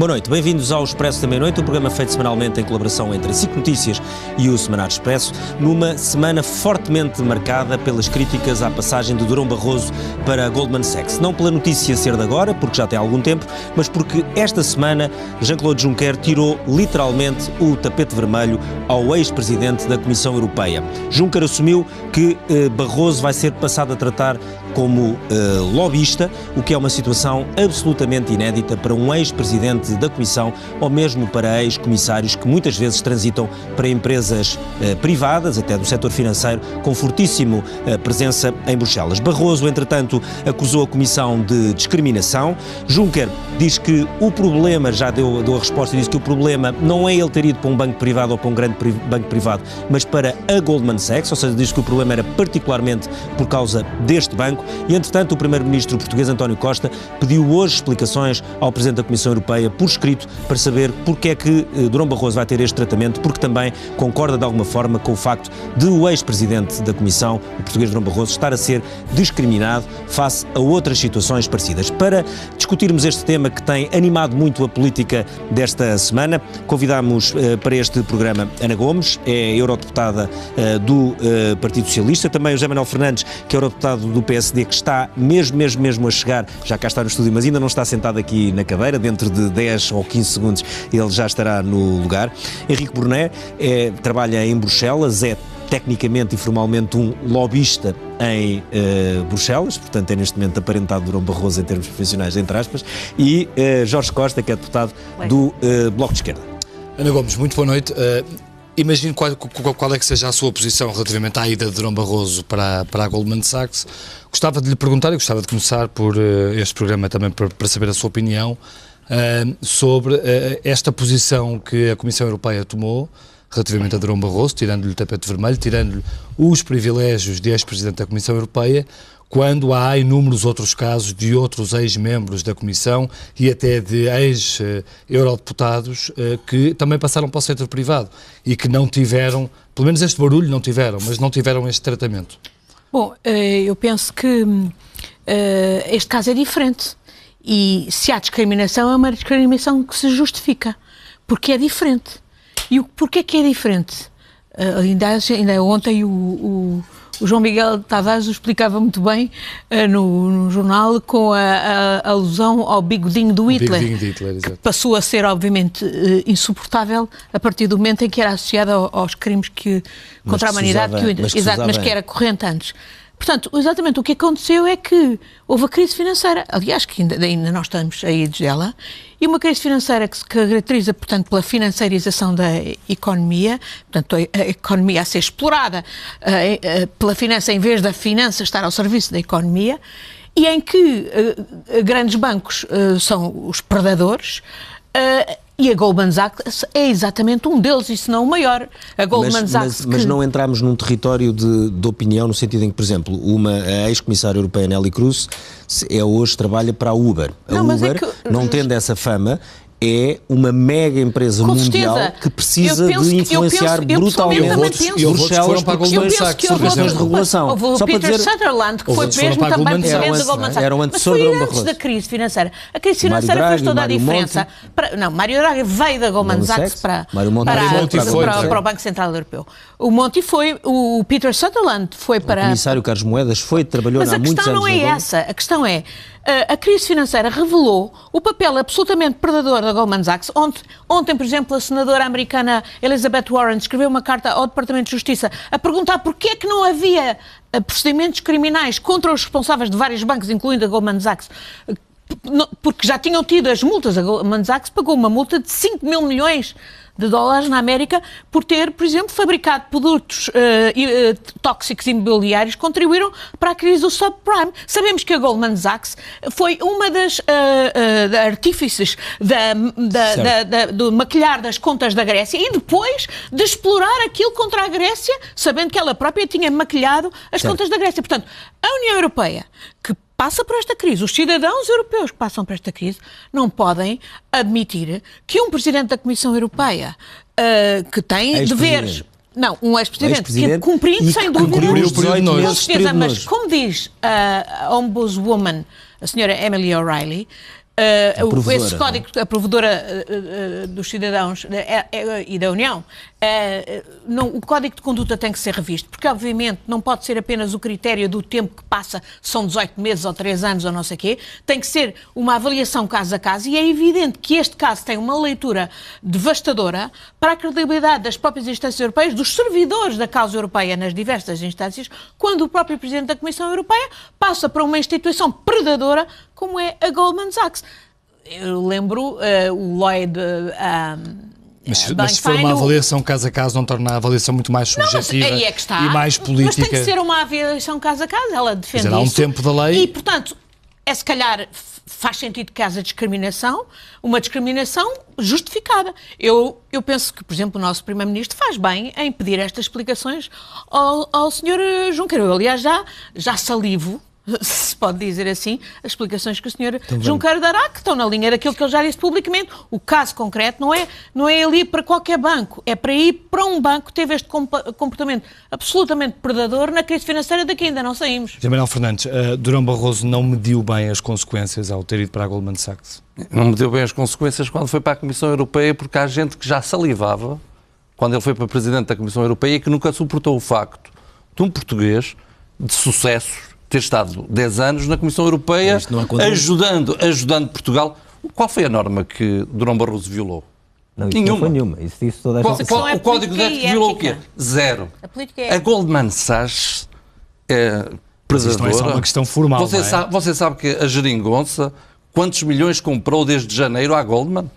Boa noite, bem-vindos ao Expresso da Meia-Noite, um programa feito semanalmente em colaboração entre a SIC Notícias e o Semanário Expresso, numa semana fortemente marcada pelas críticas à passagem de Durão Barroso para a Goldman Sachs. Não pela notícia ser de agora, porque já tem algum tempo, mas porque esta semana Jean-Claude Juncker tirou literalmente o tapete vermelho ao ex-presidente da Comissão Europeia. Juncker assumiu que Barroso vai ser passado a tratar como lobbyista, o que é uma situação absolutamente inédita para um ex-presidente da Comissão ou mesmo para ex-comissários que muitas vezes transitam para empresas privadas, até do setor financeiro, com fortíssima presença em Bruxelas. Barroso, entretanto, acusou a Comissão de discriminação. Juncker diz que o problema, já deu a resposta, diz que o problema não é ele ter ido para um banco privado ou para um grande banco privado, mas para a Goldman Sachs, ou seja, diz que o problema era particularmente por causa deste banco. E, entretanto, o primeiro-ministro português, António Costa, pediu hoje explicações ao Presidente da Comissão Europeia por escrito para saber porque é que Durão Barroso vai ter este tratamento, porque também concorda de alguma forma com o facto de o ex-presidente da Comissão, o português Durão Barroso, estar a ser discriminado face a outras situações parecidas. Para discutirmos este tema que tem animado muito a política desta semana, convidámos para este programa Ana Gomes, é eurodeputada do Partido Socialista, também o José Manuel Fernandes, que é eurodeputado do PSD, que está mesmo a chegar, já cá está no estúdio, mas ainda não está sentado aqui na cadeira, dentro de 10 ou 15 segundos ele já estará no lugar. Henrique Brunet trabalha em Bruxelas, é tecnicamente e formalmente um lobbyista em Bruxelas, portanto é neste momento aparentado Durão Barroso em termos profissionais, entre aspas, e Jorge Costa, que é deputado do Bloco de Esquerda. Ana Gomes, muito boa noite. Imagino qual é que seja a sua posição relativamente à ida de Durão Barroso para a Goldman Sachs. Gostava de lhe perguntar, e gostava de começar por este programa também para saber a sua opinião sobre esta posição que a Comissão Europeia tomou relativamente a Durão Barroso, tirando-lhe o tapete vermelho, tirando-lhe os privilégios de ex-presidente da Comissão Europeia, quando há inúmeros outros casos de outros ex-membros da Comissão e até de ex-eurodeputados que também passaram para o setor privado e que não tiveram, pelo menos este barulho não tiveram, mas não tiveram este tratamento. Bom, eu penso que este caso é diferente e se há discriminação é uma discriminação que se justifica, porque é diferente. E porquê que é diferente? Ainda ontem o João Miguel Tavares o explicava muito bem no jornal com a alusão ao bigodinho do Hitler, que passou a ser obviamente insuportável a partir do momento em que era associado aos crimes contra a humanidade, mas que era corrente antes. Portanto, exatamente o que aconteceu é que houve a crise financeira, aliás, que ainda nós estamos aí dela, e uma crise financeira que se caracteriza, portanto, pela financiarização da economia, portanto, a economia a ser explorada pela finança em vez da finança estar ao serviço da economia, e em que grandes bancos são os predadores, e a Goldman Sachs é exatamente um deles, e se não o maior. A Goldman Sachs mas não entramos num território de opinião, no sentido em que, por exemplo, a ex-comissária europeia Neelie Kroes hoje trabalha para a Uber. A Uber, não tendo essa fama, é uma mega empresa mundial que precisa de influenciar brutalmente Bruxelas por questões de regulação. Houve o Peter Sutherland, que foi mesmo também presidente da Goldman Sachs. Mas foi antes da crise financeira. A crise financeira fez toda a diferença. Mário Draghi veio da Goldman Sachs para o Banco Central Europeu. O Monti foi, o Peter Sutherland foi para... O comissário Carlos Moedas trabalhou há muitos anos. Mas a questão não é essa. A questão é, a crise financeira revelou o papel absolutamente predador da Goldman Sachs. Ontem, por exemplo, a senadora americana Elizabeth Warren escreveu uma carta ao Departamento de Justiça a perguntar porquê é que não havia procedimentos criminais contra os responsáveis de vários bancos, incluindo a Goldman Sachs, porque já tinham tido as multas. A Goldman Sachs pagou uma multa de 5 mil milhões de dólares na América por ter, por exemplo, fabricado produtos tóxicos imobiliários que contribuíram para a crise do subprime. Sabemos que a Goldman Sachs foi uma das artífices do maquilhar das contas da Grécia e depois de explorar aquilo contra a Grécia, sabendo que ela própria tinha maquilhado as contas da Grécia. Portanto, a União Europeia, que passa por esta crise, os cidadãos europeus que passam por esta crise, não podem admitir que um presidente da Comissão Europeia que tem deveres... Não, um ex-presidente que cumprindo sem dúvida, com certeza, mas como diz a ombudswoman, a senhora Emily O'Reilly, esse código, a provedora dos cidadãos e da União, o código de conduta tem que ser revisto, porque obviamente não pode ser apenas o critério do tempo que passa, são 18 meses ou 3 anos ou não sei o quê, tem que ser uma avaliação caso a caso, e é evidente que este caso tem uma leitura devastadora para a credibilidade das próprias instâncias europeias, dos servidores da causa europeia nas diversas instâncias, quando o próprio Presidente da Comissão Europeia passa para uma instituição predadora como é a Goldman Sachs. Eu lembro o Lloyd... Mas se for uma avaliação caso a caso, não torna a avaliação muito mais subjetiva e mais política? Mas tem que ser uma avaliação caso a caso, ela defende isso. Há um tempo da lei... E, portanto, se calhar faz sentido que haja discriminação, uma discriminação justificada. Eu penso que, por exemplo, o nosso Primeiro-Ministro faz bem em pedir estas explicações ao Sr. Juncker. Eu, aliás, já salivo, se pode dizer assim, as explicações que o Sr. Juncker dará, que estão na linha daquilo que ele já disse publicamente. O caso concreto não é ele ir para qualquer banco, é para ir para um banco que teve este comportamento absolutamente predador na crise financeira da que ainda não saímos. José Manuel Fernandes, Durão Barroso não mediu bem as consequências ao ter ido para a Goldman Sachs? Não mediu bem as consequências quando foi para a Comissão Europeia, porque há gente que já salivava, quando ele foi para Presidente da Comissão Europeia, e que nunca suportou o facto de um português de sucessos ter estado 10 anos na Comissão Europeia ajudando Portugal. Qual foi a norma que Durão Barroso violou? Não, isso não foi nenhuma. Isso disse toda a gente. O Código de Ética violou o quê? Zero. A Goldman Sachs é predadora. Isto não é só uma questão formal, Você sabe que a Geringonça, quantos milhões comprou desde janeiro à Goldman?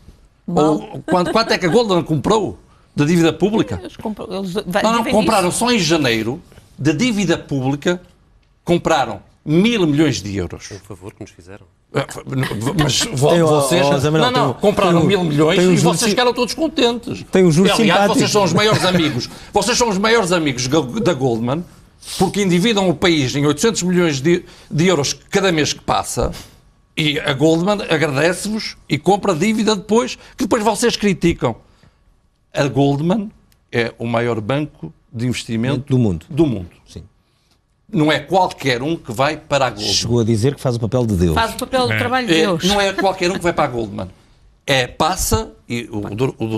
Ou quanto é que a Goldman comprou da dívida pública? Compraram só em janeiro da dívida pública. Compraram 1.000 milhões de euros. Foi um favor que nos fizeram. Mas vocês... compraram 1.000 milhões e vocês ficaram todos contentes. Tem um juros simpático. Aliás, vocês são os maiores amigos. Vocês são os maiores amigos da Goldman, porque endividam o país em 800 milhões de euros cada mês que passa, e a Goldman agradece-vos e compra dívida depois, que depois vocês criticam. A Goldman é o maior banco de investimento do mundo. Sim. Não é qualquer um que vai para a Goldman. Chegou a dizer que faz o papel de Deus. Faz o papel do trabalho de Deus. Não é qualquer um que vai para a Goldman. Passa, e o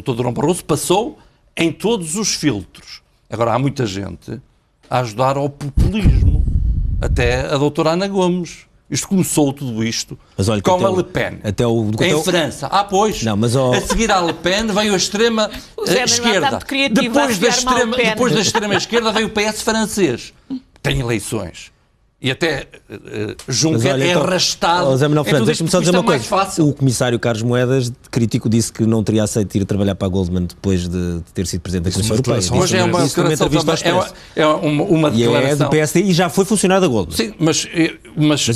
Dr. Durão Barroso passou em todos os filtros. Agora, há muita gente a ajudar ao populismo. Até a doutora Ana Gomes. Isto começou tudo isto com a Le Pen. Em França. Pois. Não, mas a seguir à Le Pen veio a extrema esquerda. Depois da extrema esquerda veio o PS francês. Tem eleições. E até Juncker arrastado. José Manuel Fernandes, deixa-me só dizer uma coisa. O comissário Carlos Moedas, crítico, disse que não teria aceito ir trabalhar para a Goldman depois de ter sido Presidente da Comissão Europeia. Hoje é uma declaração uma declaração. E é do PSD e já foi funcionário da Goldman. Sim, mas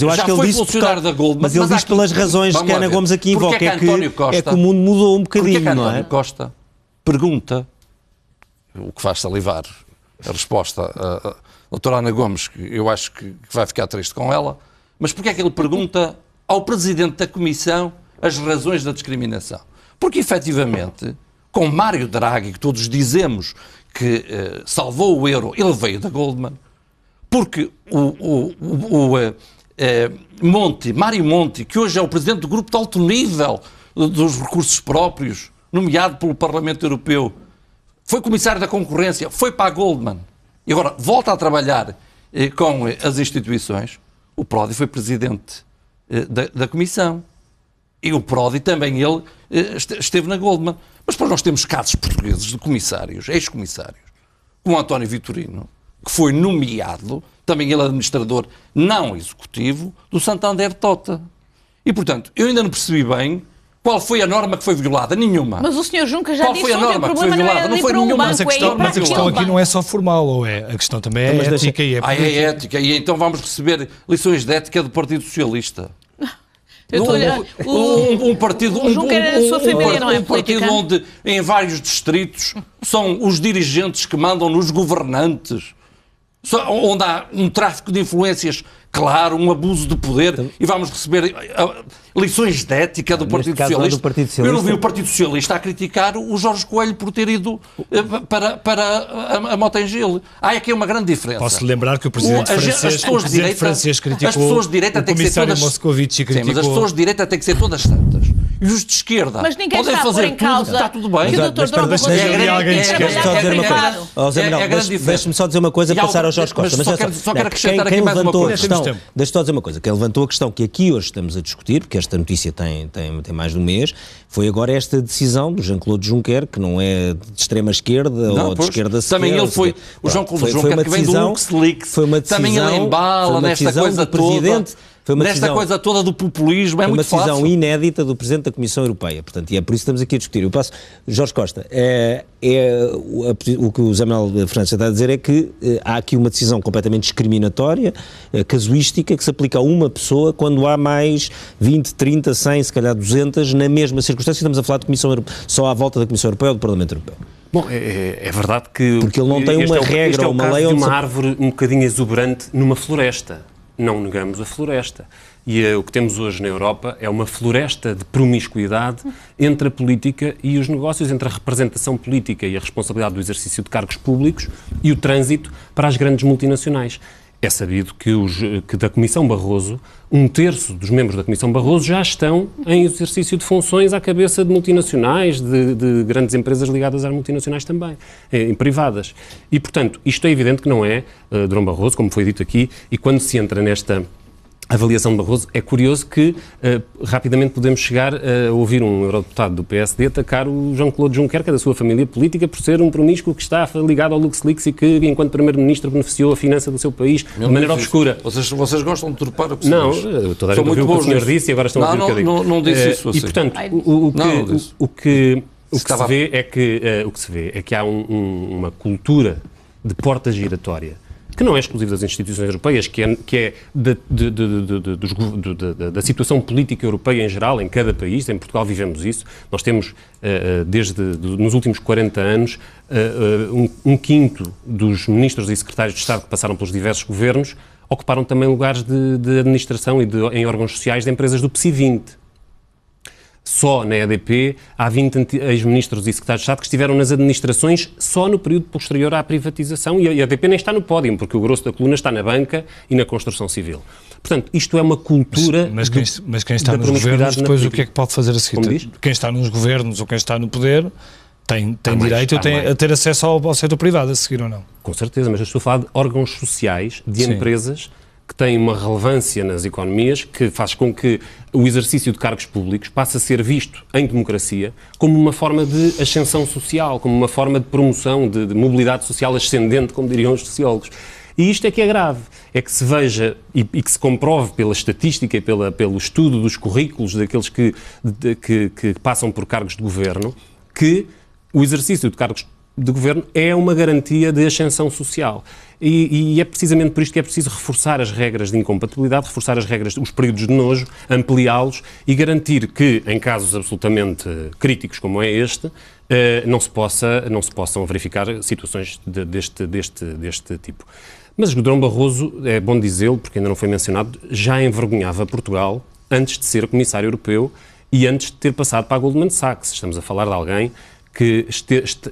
eu acho que ele disse funcionário da Goldman. Mas ele disse pelas razões que a Ana Gomes aqui invoca, é que o mundo mudou um bocadinho, não é? António Costa pergunta, o que faz salivar a resposta a doutora Ana Gomes, que eu acho que vai ficar triste com ela, mas porque é que ele pergunta ao Presidente da Comissão as razões da discriminação? Porque, efetivamente, com Mário Draghi, que todos dizemos que salvou o euro, ele veio da Goldman, porque Mário Monti, que hoje é o Presidente do Grupo de Alto Nível dos Recursos Próprios, nomeado pelo Parlamento Europeu, foi Comissário da Concorrência, foi para a Goldman, e agora volta a trabalhar com as instituições. O Prodi foi presidente da Comissão. E o Prodi também, ele esteve na Goldman. Mas depois nós temos casos portugueses de comissários, ex-comissários, como António Vitorino, que foi nomeado, também ele administrador não executivo, do Santander Tota. E, portanto, eu ainda não percebi bem qual foi a norma que foi violada? Nenhuma. Mas o Sr. Juncker já disse que o problema não é não foi nenhuma. Mas a questão aqui não é só formal, ou é? A questão também é ética e é política. É ética. E então vamos receber lições de ética do Partido Socialista. Um partido onde em vários distritos são os dirigentes que mandam nos governantes. onde há um tráfico de influências claro, um abuso de poder, e vamos receber lições de ética do Partido Socialista. Eu não vi o Partido Socialista a criticar o Jorge Coelho por ter ido para a Motengil. Aqui é uma grande diferença. Posso lembrar que o Presidente francês criticou as pessoas de direita o comissário Moscovici criticou... Sim, mas as pessoas de direita têm que ser todas santas. E os de esquerda mas ninguém podem está fazer em causa tudo, está tudo bem. Que o Dr. Dom Barroso Deixe-me só dizer uma coisa para passar ao Jorge Costa. Mas só quero acrescentar aqui mais uma coisa. Deixe-me só dizer uma coisa. Quem levantou a questão que aqui hoje estamos a discutir, porque esta notícia tem mais de um mês, foi agora esta decisão do Jean-Claude Juncker, que não é de extrema esquerda ou de esquerda sequer. Também ele foi, o Jean-Claude Juncker, que vem do LuxLeaks, também ele embala nesta coisa toda. Coisa toda do populismo, é muito fácil. Foi uma decisão inédita do Presidente da Comissão Europeia, portanto, e é por isso que estamos aqui a discutir. Eu passo, Jorge Costa, o que o Zé Manuel França está a dizer é que há aqui uma decisão completamente discriminatória, casuística, que se aplica a uma pessoa quando há mais 20, 30, 100, se calhar 200, na mesma circunstância. Estamos a falar de Comissão Europeia, só à volta da Comissão Europeia ou do Parlamento Europeu. Bom, é verdade que... Porque ele não tem uma regra ou uma lei... Isto é o caso de uma árvore um bocadinho exuberante numa floresta. Não negamos a floresta. E o que temos hoje na Europa é uma floresta de promiscuidade entre a política e os negócios, entre a representação política e a responsabilidade do exercício de cargos públicos e o trânsito para as grandes multinacionais. É sabido que da Comissão Barroso, 1/3 dos membros da Comissão Barroso já estão em exercício de funções à cabeça de multinacionais, de grandes empresas ligadas às multinacionais também, em privadas. E, portanto, isto é evidente que não é Durão Barroso, como foi dito aqui, e quando se entra nesta avaliação de Barroso, é curioso que rapidamente podemos chegar a ouvir um eurodeputado do PSD atacar o Jean-Claude Juncker, que é da sua família política, por ser um promíscuo que está ligado ao LuxLeaks e que, enquanto Primeiro-Ministro, beneficiou a finança do seu país de maneira obscura. Vocês gostam de turpar a pessoa? Não, toda a gente ouviu o que o senhor disse e agora estão a ouvir o que eu digo. Não disse isso assim. E, portanto, o que se vê é que há uma cultura de porta giratória que não é exclusivo das instituições europeias, que é da situação política europeia em geral, em cada país. Em Portugal vivemos isso. Nós temos, nos últimos 40 anos, um quinto dos ministros e secretários de Estado que passaram pelos diversos governos ocuparam também lugares de administração e em órgãos sociais de empresas do PSI 20. Só na EDP há 20 ex-ministros e secretários de Estado que estiveram nas administrações só no período posterior à privatização, e a EDP nem está no pódio, porque o grosso da coluna está na banca e na construção civil. Portanto, isto é uma cultura... Mas quem está nos governos, depois o que é que pode fazer a seguir? Quem está nos governos ou quem está no poder tem direito a ter acesso ao setor privado a seguir ou não? Com certeza, mas eu estou a falar de órgãos sociais, de empresas que têm uma relevância nas economias, que faz com que o exercício de cargos públicos passe a ser visto em democracia como uma forma de ascensão social, como uma forma de promoção, de mobilidade social ascendente, como diriam os sociólogos. E isto é que é grave, é que se veja e que se comprove pela estatística e pelo estudo dos currículos daqueles que passam por cargos de governo, que o exercício de cargos de governo é uma garantia de ascensão social. E é precisamente por isto que é preciso reforçar as regras de incompatibilidade, reforçar as regras, os períodos de nojo, ampliá-los e garantir que, em casos absolutamente críticos como é este, não se possam verificar situações deste tipo. Mas o Durão Barroso, é bom dizê-lo, porque ainda não foi mencionado, já envergonhava Portugal antes de ser comissário europeu e antes de ter passado para a Goldman Sachs. Estamos a falar de alguém que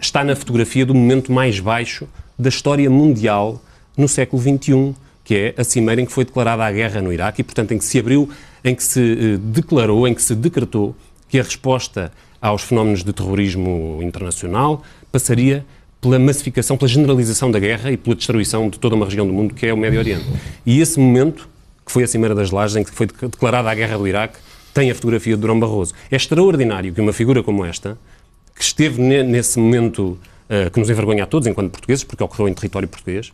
está na fotografia do momento mais baixo da história mundial no século XXI, que é a cimeira em que foi declarada a guerra no Iraque e, portanto, em que se abriu, em que se declarou, em que se decretou que a resposta aos fenómenos de terrorismo internacional passaria pela massificação, pela generalização da guerra e pela destruição de toda uma região do mundo que é o Médio Oriente. E esse momento, que foi a Cimeira das Lajes, em que foi declarada a guerra do Iraque, tem a fotografia de Durão Barroso. É extraordinário que uma figura como esta, que esteve nesse momento que nos envergonha a todos enquanto portugueses, porque ocorreu em território português,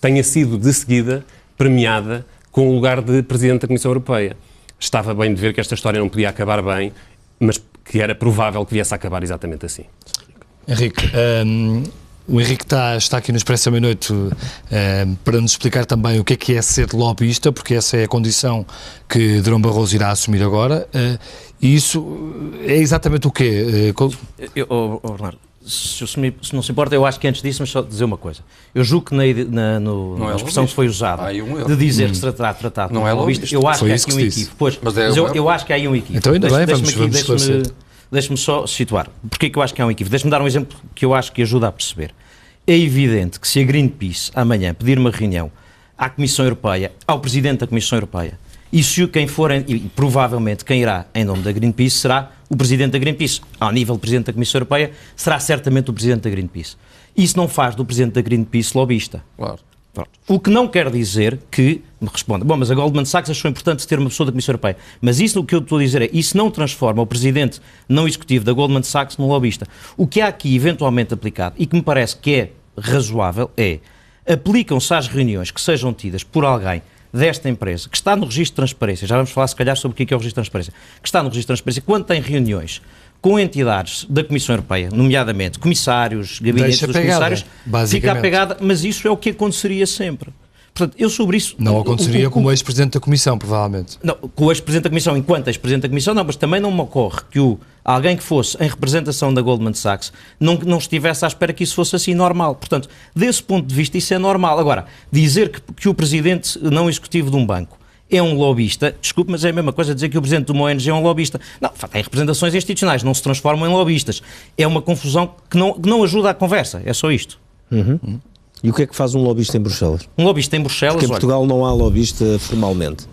tenha sido de seguida premiada com o lugar de Presidente da Comissão Europeia. Estava bem de ver que esta história não podia acabar bem, mas que era provável que viesse a acabar exatamente assim. Henrique, o Henrique está aqui no Expresso à Meia-Noite para nos explicar também o que é ser lobbyista, porque essa é a condição que Durão Barroso irá assumir agora, e isso é exatamente o quê? Bernardo, se não se importa, eu acho que antes disso, mas só dizer uma coisa. Eu julgo que na expressão que foi usada de dizer que se tratará tratado não é lobista, eu acho que há aqui um equívoco. Pois, mas eu acho que há aí um equívoco. Então ainda bem, vamos Deixe-me só situar. Porquê que eu acho que há um equívoco? Deixe-me dar um exemplo que eu acho que ajuda a perceber. É evidente que se a Greenpeace amanhã pedir uma reunião à Comissão Europeia, ao Presidente da Comissão Europeia, e se quem for, e provavelmente quem irá em nome da Greenpeace será o Presidente da Greenpeace. Ao nível do Presidente da Comissão Europeia, será certamente o Presidente da Greenpeace. Isso não faz do Presidente da Greenpeace lobista. Claro. Pronto. O que não quer dizer que, me responda, bom, mas a Goldman Sachs achou importante ter uma pessoa da Comissão Europeia. Mas isso, o que eu estou a dizer é, isso não transforma o Presidente não executivo da Goldman Sachs num lobista. O que há aqui eventualmente aplicado, e que me parece que é razoável, é, aplicam-se às reuniões que sejam tidas por alguém desta empresa, que está no registro de transparência, já vamos falar se calhar sobre o que é o registro de transparência, que está no registro de transparência, quando tem reuniões com entidades da Comissão Europeia, nomeadamente comissários, gabinetes dos comissários, fica apegada, mas isso é o que aconteceria sempre. Portanto, eu sobre isso... Não aconteceria com o ex-presidente da Comissão, provavelmente. Não, com o ex-presidente da Comissão, enquanto ex-presidente da Comissão, não, mas também não me ocorre que alguém que fosse em representação da Goldman Sachs não estivesse à espera que isso fosse assim normal. Portanto, desse ponto de vista, isso é normal. Agora, dizer que o presidente não executivo de um banco é um lobista, desculpe, mas é a mesma coisa dizer que o presidente de uma ONG é um lobista. Não, tem representações institucionais, não se transformam em lobistas. É uma confusão que não ajuda à conversa, é só isto. E o que é que faz um lobista em Bruxelas? Um lobista em Bruxelas... Porque em Portugal não há lobista formalmente.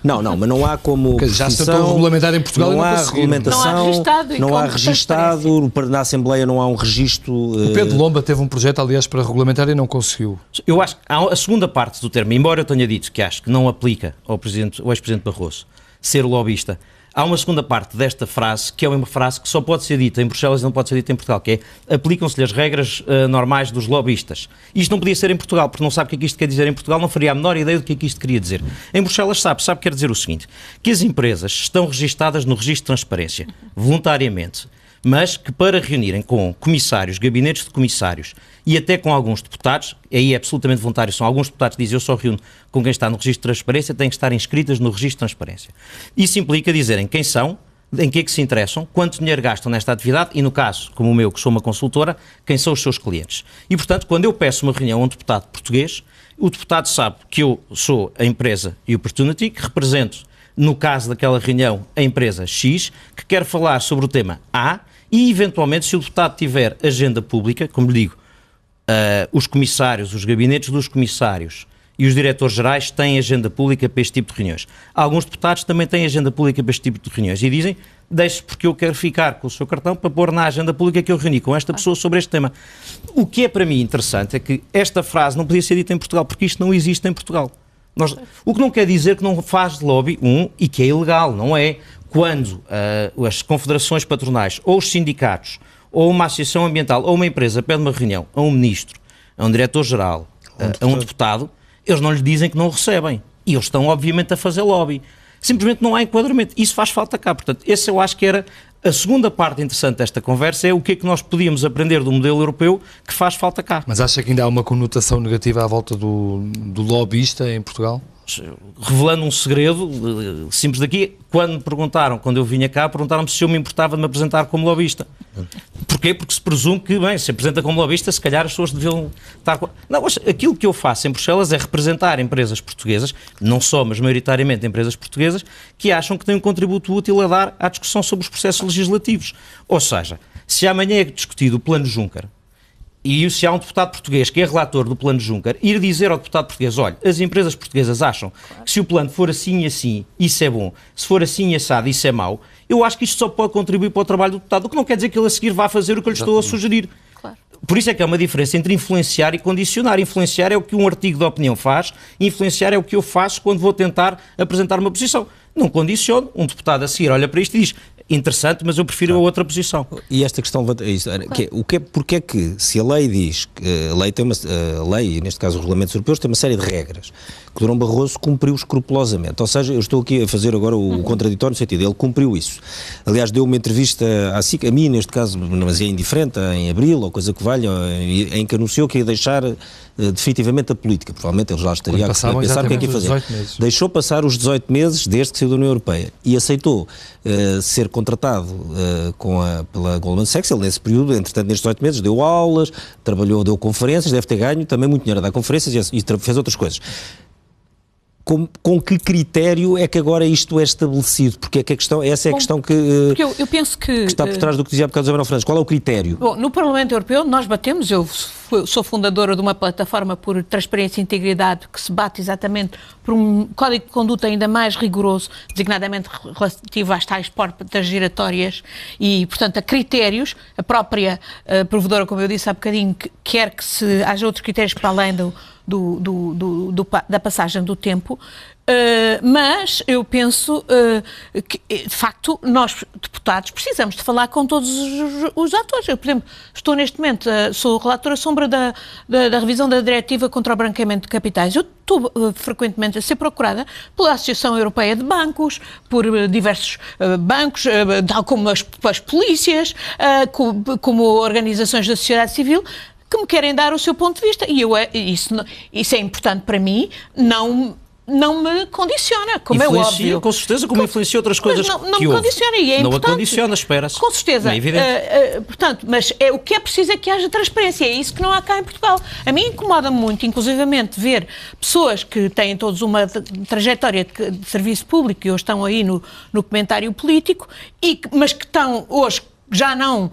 Não, mas não há como... Já se tentou regulamentar em Portugal não e não há conseguiram. regulamentação, não há registado, na Assembleia não há um registro... O Pedro Lomba teve um projeto, aliás, para regulamentar e não conseguiu. Eu acho que a segunda parte do termo, embora eu tenha dito que acho que não aplica ao ex-presidente Barroso ser lobista, há uma segunda parte desta frase, que é uma frase que só pode ser dita em Bruxelas e não pode ser dita em Portugal, que é, aplicam-se-lhe as regras normais dos lobistas. Isto não podia ser em Portugal, porque não sabe o que é que isto quer dizer em Portugal, não faria a menor ideia do que é que isto queria dizer. Em Bruxelas sabe que quer dizer o seguinte, que as empresas estão registadas no registro de transparência, voluntariamente, mas que para reunirem com comissários, gabinetes de comissários e até com alguns deputados, aí é absolutamente voluntário, são alguns deputados que dizem eu só reúno com quem está no registro de transparência, têm que estar inscritas no registro de transparência. Isso implica dizerem quem são, em que é que se interessam, quanto dinheiro gastam nesta atividade e, no caso, como o meu, que sou uma consultora, quem são os seus clientes. E, portanto, quando eu peço uma reunião a um deputado português, o deputado sabe que eu sou a empresa Opportunity, que represento, no caso daquela reunião, a empresa X, que quer falar sobre o tema A, e, eventualmente, se o deputado tiver agenda pública, como lhe digo, os comissários, os gabinetes dos comissários e os diretores gerais têm agenda pública para este tipo de reuniões. Alguns deputados também têm agenda pública para este tipo de reuniões e dizem, deixe porque eu quero ficar com o seu cartão para pôr na agenda pública que eu reuni com esta pessoa sobre este tema. O que é para mim interessante é que esta frase não podia ser dita em Portugal, porque isto não existe em Portugal. O que não quer dizer que não faz lobby, e que é ilegal, não é? Quando as confederações patronais ou os sindicatos ou uma associação ambiental ou uma empresa pede uma reunião a um ministro, a um diretor-geral, a um deputado, eles não lhe dizem que não recebem. E eles estão, obviamente, a fazer lobby. Simplesmente não há enquadramento. Isso faz falta cá. Portanto, esse eu acho que era a segunda parte interessante desta conversa, é o que é que nós podíamos aprender do modelo europeu que faz falta cá. Mas acha que ainda há uma conotação negativa à volta do lobista em Portugal? Revelando um segredo simples daqui, quando me perguntaram, quando eu vinha cá, perguntaram-me se eu me importava de me apresentar como lobista. Porquê? Porque se presume que, bem, se apresenta como lobista, se calhar as pessoas deviam estar... Não, aquilo que eu faço em Bruxelas é representar empresas portuguesas, não só, mas maioritariamente empresas portuguesas, que acham que têm um contributo útil a dar à discussão sobre os processos legislativos. Ou seja, se amanhã é discutido o Plano Juncker, e se há um deputado português que é relator do Plano Juncker, ir dizer ao deputado português, olha, as empresas portuguesas acham que se o plano for assim e assim, isso é bom, se for assim e assado, isso é mau, eu acho que isto só pode contribuir para o trabalho do deputado, o que não quer dizer que ele a seguir vá fazer o que eu lhe estou a sugerir. Claro. Por isso é que há uma diferença entre influenciar e condicionar. Influenciar é o que um artigo de opinião faz, influenciar é o que eu faço quando vou tentar apresentar uma posição. Não condiciono, um deputado a seguir olha para isto e diz, interessante, mas eu prefiro a outra posição. E esta questão levanta isso, porque é que, se a lei diz que a lei, neste caso os regulamentos europeus, tem uma série de regras que o Durão Barroso cumpriu escrupulosamente, ou seja, eu estou aqui a fazer agora o contraditório no sentido, ele cumpriu isso. Aliás, deu uma entrevista à SIC, a mim neste caso, mas é indiferente, em abril, ou coisa que valha, em que anunciou que ia deixar definitivamente a política, provavelmente ele já estaria a pensar o que é que ia fazer. Deixou passar os 18 meses desde que saiu da União Europeia e aceitou ser contratado pela Goldman Sachs. Ele, nesse período, entretanto, nestes 8 meses, deu aulas, trabalhou, deu conferências, deve ter ganho também muito dinheiro a dar conferências e fez outras coisas. Com que critério é que agora isto é estabelecido? Porque é que essa é a questão que eu penso que está por trás do que dizia há bocado Isabel Fernandes. Qual é o critério? Bom, no Parlamento Europeu nós batemos, eu sou fundadora de uma plataforma por transparência e integridade que se bate exatamente por um código de conduta ainda mais rigoroso, designadamente relativo às tais portas giratórias e, portanto, a critérios. A própria provedora, como eu disse há bocadinho, quer que haja outros critérios para além da passagem do tempo, mas eu penso que, de facto, nós, deputados, precisamos de falar com todos os atores. Eu, por exemplo, estou neste momento, sou relatora sombra da revisão da Diretiva contra o Branqueamento de Capitais. Eu estou frequentemente a ser procurada pela Associação Europeia de Bancos, por diversos bancos, tal como as polícias, como organizações da sociedade civil, que me querem dar o seu ponto de vista. E isso é importante para mim, não me condiciona, como é óbvio. Com certeza, como influencia outras coisas não me condiciona, e é não importante. Não a condiciona, espera-se. Com certeza. É evidente. Portanto, mas o que é preciso é que haja transparência, é isso que não há cá em Portugal. A mim incomoda-me muito, inclusivamente, ver pessoas que têm todos uma trajetória de serviço público e hoje estão aí no comentário político, mas que estão hoje já não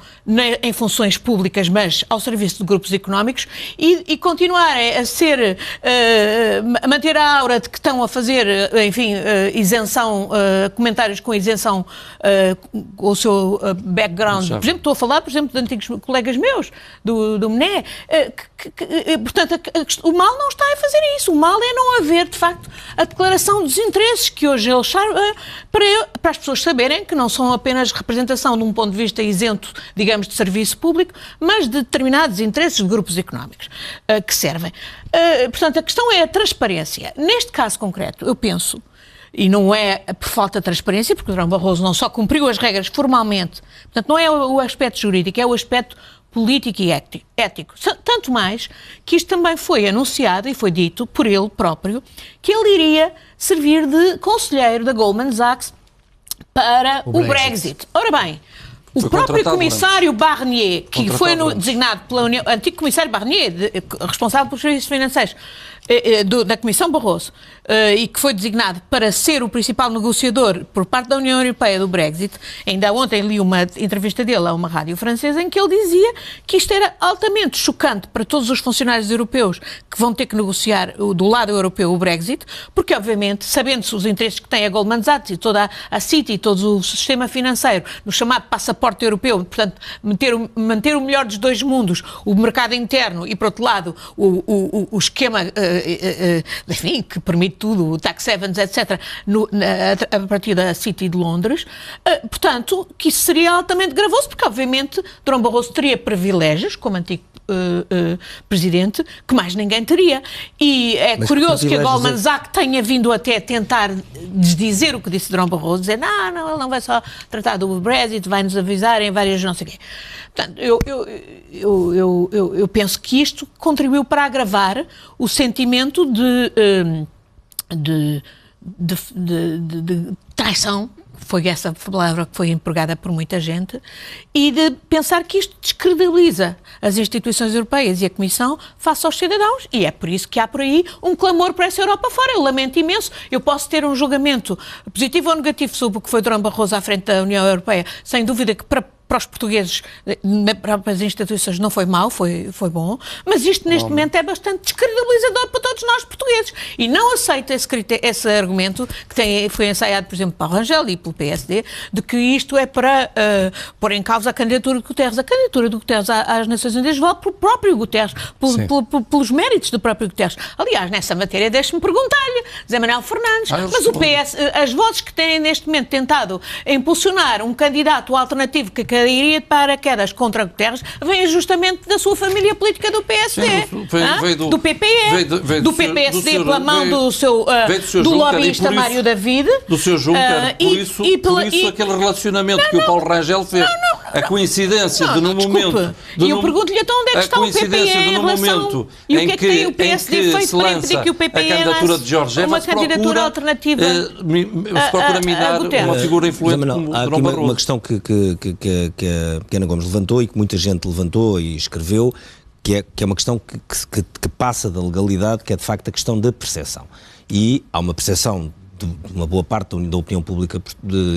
em funções públicas, mas ao serviço de grupos económicos e continuarem a manter a aura de que estão a fazer, enfim, isenção, comentários com isenção com o seu background. Por exemplo, estou a falar, por exemplo, de antigos colegas meus, do MNE, portanto, o mal não está a fazer isso. O mal é não haver, de facto, a declaração dos interesses que hoje eles para as pessoas saberem que não são apenas representação de um ponto de vista isento, digamos, de serviço público, mas de determinados interesses de grupos económicos que servem. Portanto, a questão é a transparência. Neste caso concreto, eu penso, e não é por falta de transparência, porque o Durão Barroso não só cumpriu as regras formalmente, portanto, não é o aspecto jurídico, é o aspecto político e ético. Tanto mais que isto também foi anunciado e foi dito por ele próprio que ele iria servir de conselheiro da Goldman Sachs para o Brexit. Ora bem, o próprio comissário Barnier, que foi designado pela União, antigo comissário Barnier, responsável pelos serviços financeiros da Comissão Barroso, e que foi designado para ser o principal negociador por parte da União Europeia do Brexit. Ainda ontem li uma entrevista dele a uma rádio francesa em que ele dizia que isto era altamente chocante para todos os funcionários europeus que vão ter que negociar do lado europeu o Brexit, porque obviamente, sabendo-se os interesses que tem a Goldman Sachs e toda a Citi e todo o sistema financeiro no chamado passaporte europeu, portanto, manter o melhor dos dois mundos, o mercado interno e, por outro lado, o esquema enfim, que permite tudo, o tax havens, etc., a partir da City de Londres, portanto, que isso seria altamente gravoso, porque, obviamente, Durão Barroso teria privilégios, como antigo presidente, que mais ninguém teria. E é curioso que a Goldman Sachs tenha vindo até a tentar desdizer o que disse Durão Barroso, dizer, não, ele não vai só tratar do Brexit, vai nos avisar em várias não sei o quê. Portanto, eu penso que isto contribuiu para agravar o sentimento de traição, foi essa palavra que foi empregada por muita gente, e de pensar que isto descredibiliza as instituições europeias e a Comissão face aos cidadãos, e é por isso que há por aí um clamor para essa Europa fora. Eu lamento imenso, eu posso ter um julgamento positivo ou negativo sobre o que foi Durão Barroso à frente da União Europeia, sem dúvida que para os portugueses, para as instituições, não foi mau, foi bom, mas isto neste momento é bastante descredibilizador para todos nós portugueses. E não aceito esse argumento que foi ensaiado, por exemplo, para o Rangel e pelo PSD, de que isto é para pôr em causa a candidatura de Guterres. A candidatura de Guterres às Nações Unidas vale pelo próprio Guterres, pelos méritos do próprio Guterres. Aliás, nessa matéria, deixe-me perguntar-lhe, José Manuel Fernandes, mas o PS, as vozes que têm neste momento tentado impulsionar um candidato alternativo que iria de paraquedas contra Guterres, vem justamente da sua família política do PSD, do PPE, do PPSD pela mão do seu do lobbyista Mário David, do seu Juncker, por isso aquele relacionamento que o Paulo Rangel fez. A coincidência de no momento... E eu pergunto-lhe então onde é que está o PPE em relação... E o que é que tem o PSD feito para impedir que o PPE a candidatura de Jorge uma candidatura alternativa procura minar uma figura influente como há aqui Durão Barroso. uma questão que a Ana Gomes levantou e que muita gente levantou e escreveu, que é uma questão que passa da legalidade, que é de facto a questão da percepção. E há uma percepção de uma boa parte da opinião pública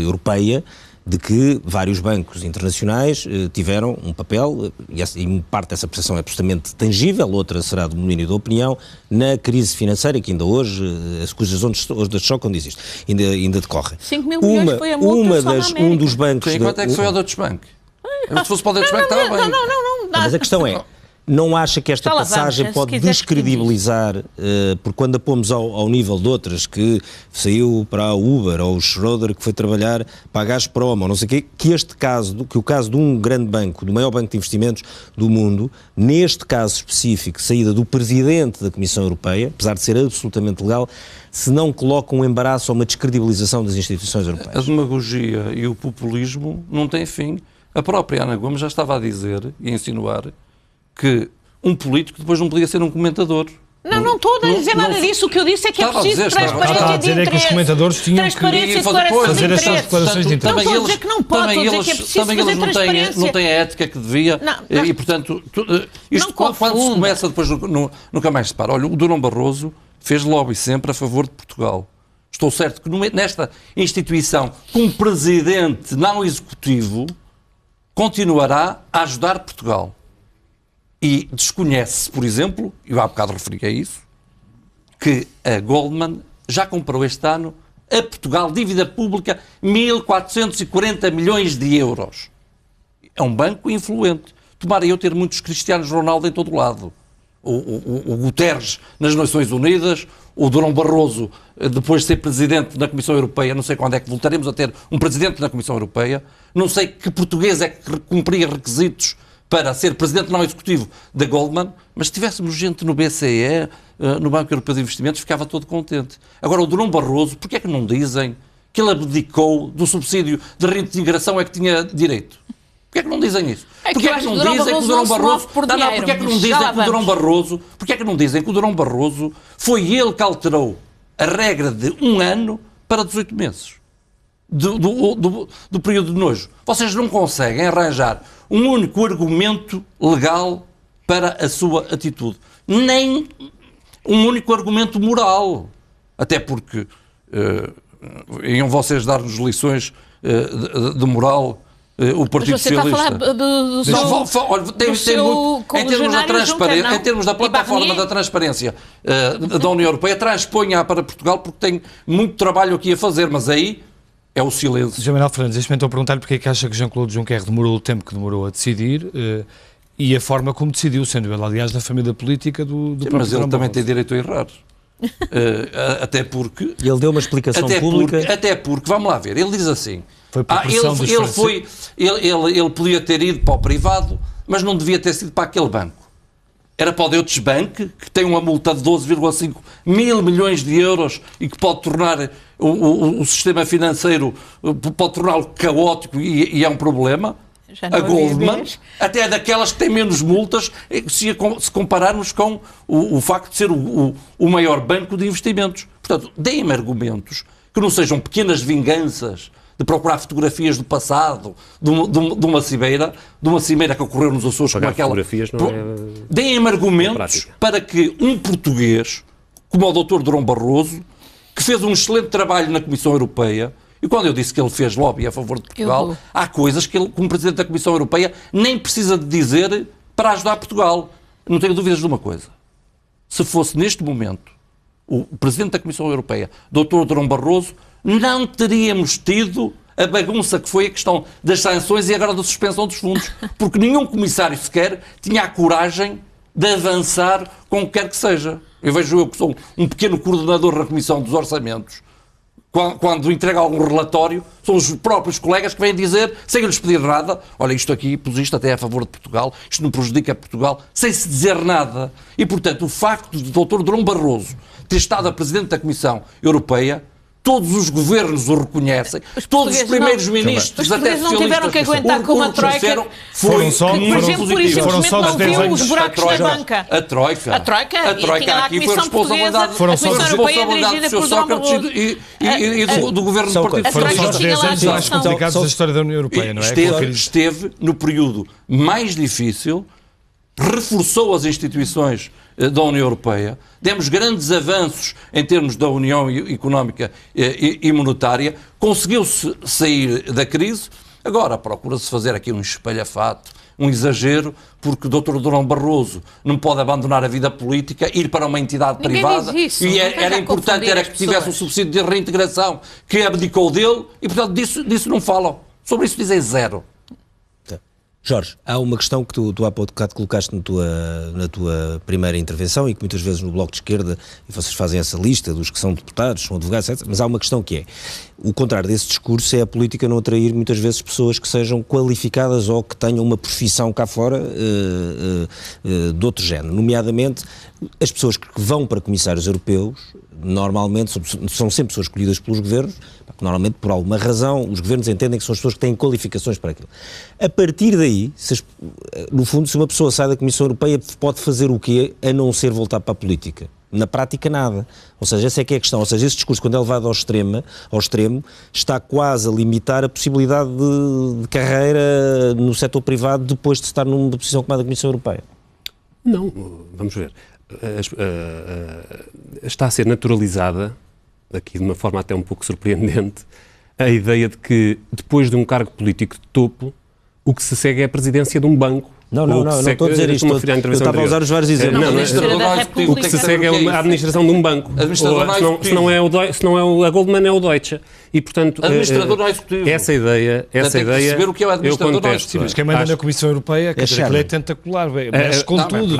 europeia de que vários bancos internacionais tiveram um papel, e parte dessa percepção é absolutamente tangível, outra será do domínio da opinião, na crise financeira que ainda hoje, cujas ondas de choque onde existe, ainda decorre. 5 mil milhões foi a multa só na América. Um dos bancos... Quanto é que foi ao Deutsche Bank? Se fosse para o Deutsche Bank estava bem. Não. Mas a questão é, não acha que esta passagem pode descredibilizar, porque quando a pomos ao nível de outras, que saiu para a Uber, ou o Schroeder que foi trabalhar para a Gazprom, ou não sei o quê, que o caso de um grande banco, do maior banco de investimentos do mundo, neste caso específico, saída do presidente da Comissão Europeia, apesar de ser absolutamente legal, se não coloca um embaraço ou uma descredibilização das instituições europeias. A demagogia e o populismo não têm fim. A própria Ana Gomes já estava a dizer e a insinuar que um político depois não podia ser um comentador. Não estou a dizer nada disso. O que eu disse é que é preciso transparência de interesse. Que os comentadores tinham que fazer estas declarações de interesse. Não estou a dizer que não pode, estou a dizer que é preciso fazer transparência. Não têm a ética que devia e, portanto, isto quando se começa depois nunca mais se para. Olha, o Durão Barroso fez lobby sempre a favor de Portugal. Estou certo que nesta instituição, com um presidente não executivo, continuará a ajudar Portugal. E desconhece, por exemplo, eu há bocado referi a isso, que a Goldman já comprou este ano a Portugal dívida pública 1.440 milhões de euros. É um banco influente. Tomara eu ter muitos Cristianos Ronaldo em todo o lado. O Guterres nas Nações Unidas, o Durão Barroso, depois de ser presidente da Comissão Europeia, não sei quando é que voltaremos a ter um presidente da Comissão Europeia, não sei que português é que cumpria requisitos para ser presidente não executivo da Goldman, mas se tivéssemos gente no BCE, no Banco Europeu de Investimentos, ficava todo contente. Agora, o Durão Barroso, porquê é que não dizem que ele abdicou do subsídio de reintegração a que tinha direito? Porquê é que não dizem isso? Porquê é que não dizem que o Durão Barroso... Porquê é que não dizem que o Durão Barroso... Porquê é que não dizem que o Durão Barroso foi ele que alterou a regra de 1 ano para 18 meses? Do período de nojo. Vocês não conseguem arranjar um único argumento legal para a sua atitude. Nem um único argumento moral. Até porque iam vocês dar-nos lições de moral o Partido Socialista. Mas você está a falar do seu em termos da plataforma da transparência da União Europeia, transpõe-a para Portugal porque tem muito trabalho aqui a fazer, mas aí é o silêncio. José Manuel Fernandes, neste momento estou a perguntar-lhe porque é que acha que Jean-Claude Juncker demorou o tempo que demorou a decidir e a forma como decidiu, sendo ele, aliás, da família política do próprio Mas ele também Barroso. tem direito a errar. Até porque... Ele deu uma explicação pública... Até porque, vamos lá ver, ele diz assim... Foi por pressão dos ele podia ter ido para o privado, mas não devia ter sido para aquele banco. Era para o Deutsche Bank, que tem uma multa de 12,5 mil milhões de euros e que pode tornar o sistema financeiro, pode torná-lo caótico e é um problema. A Goldman, até é daquelas que têm menos multas, se compararmos com o facto de ser o maior banco de investimentos. Portanto, deem-me argumentos que não sejam pequenas vinganças de procurar fotografias do passado, de uma cimeira que ocorreu nos Açores, como aquela... Deem-me argumentos para que um português, como o Dr. Durão Barroso, que fez um excelente trabalho na Comissão Europeia, e quando eu disse que ele fez lobby a favor de Portugal, há coisas que ele, como Presidente da Comissão Europeia, nem precisa de dizer para ajudar Portugal. Não tenho dúvidas de uma coisa. Se fosse neste momento o Presidente da Comissão Europeia, Dr. Durão Barroso, não teríamos tido a bagunça que foi a questão das sanções e agora da suspensão dos fundos, porque nenhum comissário sequer tinha a coragem de avançar com o que quer que seja. Eu vejo eu que sou um pequeno coordenador na Comissão dos Orçamentos, quando entrega algum relatório, são os próprios colegas que vêm dizer, sem lhes pedir nada, olha, isto aqui pus isto até a favor de Portugal, isto não prejudica Portugal, sem se dizer nada. E, portanto, o facto de Dr. Durão Barroso ter estado a Presidente da Comissão Europeia Todos os governos o reconhecem, todos os primeiros ministros, até socialistas, não tiveram que aguentar com uma troika. Foram só, por exemplo, por isso, foram só não 10 viu anos. os buracos na banca. A Troika aqui foi responsabilidade foram só do Sr. Sócrates e do governo do Partido Foram só Socialista. 10 anos mais complicados da história da União Europeia, não é? Esteve no período mais difícil, reforçou as instituições da União Europeia, demos grandes avanços em termos da União Económica e Monetária, conseguiu-se sair da crise. Agora procura-se fazer aqui um espalhafato, um exagero, porque o Dr. Durão Barroso não pode abandonar a vida política, ir para uma entidade privada, e era importante que tivesse um subsídio de reintegração que abdicou dele, e portanto disso não falam. Sobre isso dizem zero. Jorge, há uma questão que tu há bocado colocaste na tua primeira intervenção e que muitas vezes no Bloco de Esquerda, e vocês fazem essa lista dos que são deputados, são advogados, etc., mas há uma questão que é, o contrário desse discurso é a política não atrair muitas vezes pessoas que sejam qualificadas ou que tenham uma profissão cá fora de outro género, nomeadamente as pessoas que vão para comissários europeus, normalmente são sempre pessoas escolhidas pelos governos, porque normalmente por alguma razão os governos entendem que são as pessoas que têm qualificações para aquilo. A partir daí, no fundo, se uma pessoa sai da Comissão Europeia pode fazer o quê a não ser voltar para a política? Na prática nada. Ou seja, essa é que é a questão. Ou seja, esse discurso, quando é levado ao extremo, está quase a limitar a possibilidade de carreira no setor privado depois de estar numa posição como a da Comissão Europeia. Não, vamos ver. Está a ser naturalizada, aqui de uma forma até um pouco surpreendente, a ideia de que depois de um cargo político de topo, o que se segue é a presidência de um banco. Não estou a dizer isto, eu estava a usar os vários exemplos. O que se segue é a administração de um banco. Se não é a Goldman, é o Deutsche. E, portanto, administrador não é executivo. Essa ideia perceber o que é o administrador não é executivo. Mas quem manda na Comissão Europeia, quer dizer, é tentacular, mexe com tudo.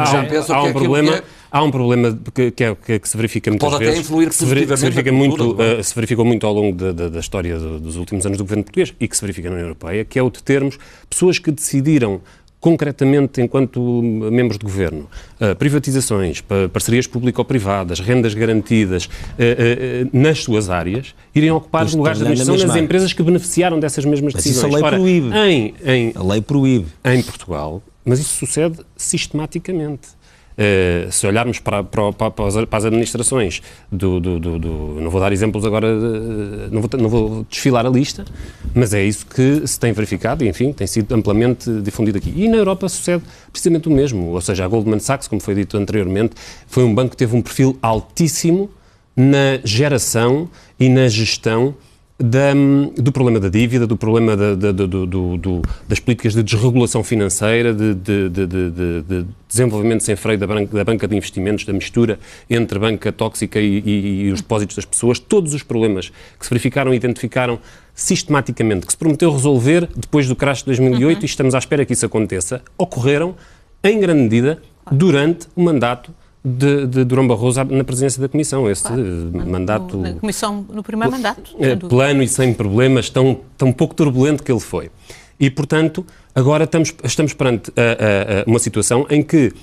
Há um problema que se verifica muitas vezes. Pode até influir positivamente. Se verificou muito ao longo da história dos últimos anos do governo português e que se verifica na União Europeia, que é o de termos pessoas que decidiram concretamente, enquanto membros de governo, privatizações, parcerias público-privadas, rendas garantidas nas suas áreas, irem ocupar os lugares de administração nas empresas que beneficiaram dessas mesmas decisões. Mas isso a lei proíbe. A lei proíbe. Em Portugal, mas isso sucede sistematicamente. Se olharmos para as administrações não vou dar exemplos agora, não vou desfilar a lista, mas é isso que se tem verificado e, enfim, tem sido amplamente difundido aqui. E na Europa sucede precisamente o mesmo, ou seja, a Goldman Sachs, como foi dito anteriormente, foi um banco que teve um perfil altíssimo na geração e na gestão do problema da dívida, do problema das políticas de desregulação financeira, de desenvolvimento sem freio da banca de investimentos, da mistura entre a banca tóxica e os depósitos das pessoas, todos os problemas que se verificaram e identificaram sistematicamente, que se prometeu resolver depois do crash de 2008 e estamos à espera que isso aconteça, ocorreram em grande medida durante o mandato de Durão Barroso na presidência da Comissão. Esse mandato... Na Comissão, no primeiro mandato. Plano e sem problemas, tão pouco turbulento que ele foi. E, portanto, agora estamos perante uma situação em que,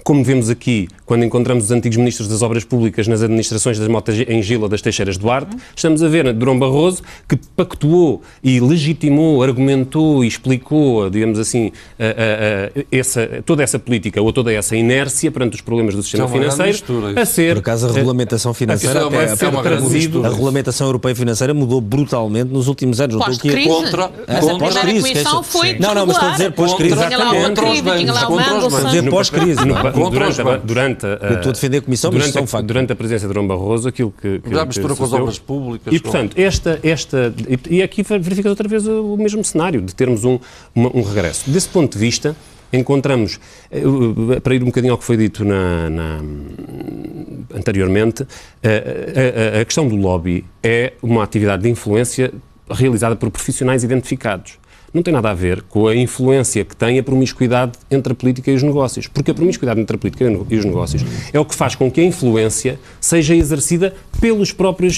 como vemos aqui, quando encontramos os antigos ministros das Obras Públicas nas administrações das Motas em Gil ou das Teixeiras Duarte, estamos a ver Durão Barroso que pactuou e legitimou, argumentou e explicou, digamos assim, toda essa política ou toda essa inércia perante os problemas do sistema financeiro a ser... Por acaso a regulamentação financeira, a regulamentação europeia financeira mudou brutalmente nos últimos anos. Pós-crise. Mas a primeira comissão foi desregular. Não, mas estou a dizer pós-crise. Tinha lá o Antribe, tinha lá o Mandelson. Pós-crise. Durante a comissão, durante a presidência de Durão Barroso, aquilo que já mistura com as obras públicas. E, portanto, e aqui verifica outra vez o mesmo cenário, de termos um regresso. Desse ponto de vista, encontramos, para ir um bocadinho ao que foi dito anteriormente, a questão do lobby é uma atividade de influência realizada por profissionais identificados. Não tem nada a ver com a influência que tem a promiscuidade entre a política e os negócios. Porque a promiscuidade entre a política e os negócios é o que faz com que a influência seja exercida pelos próprios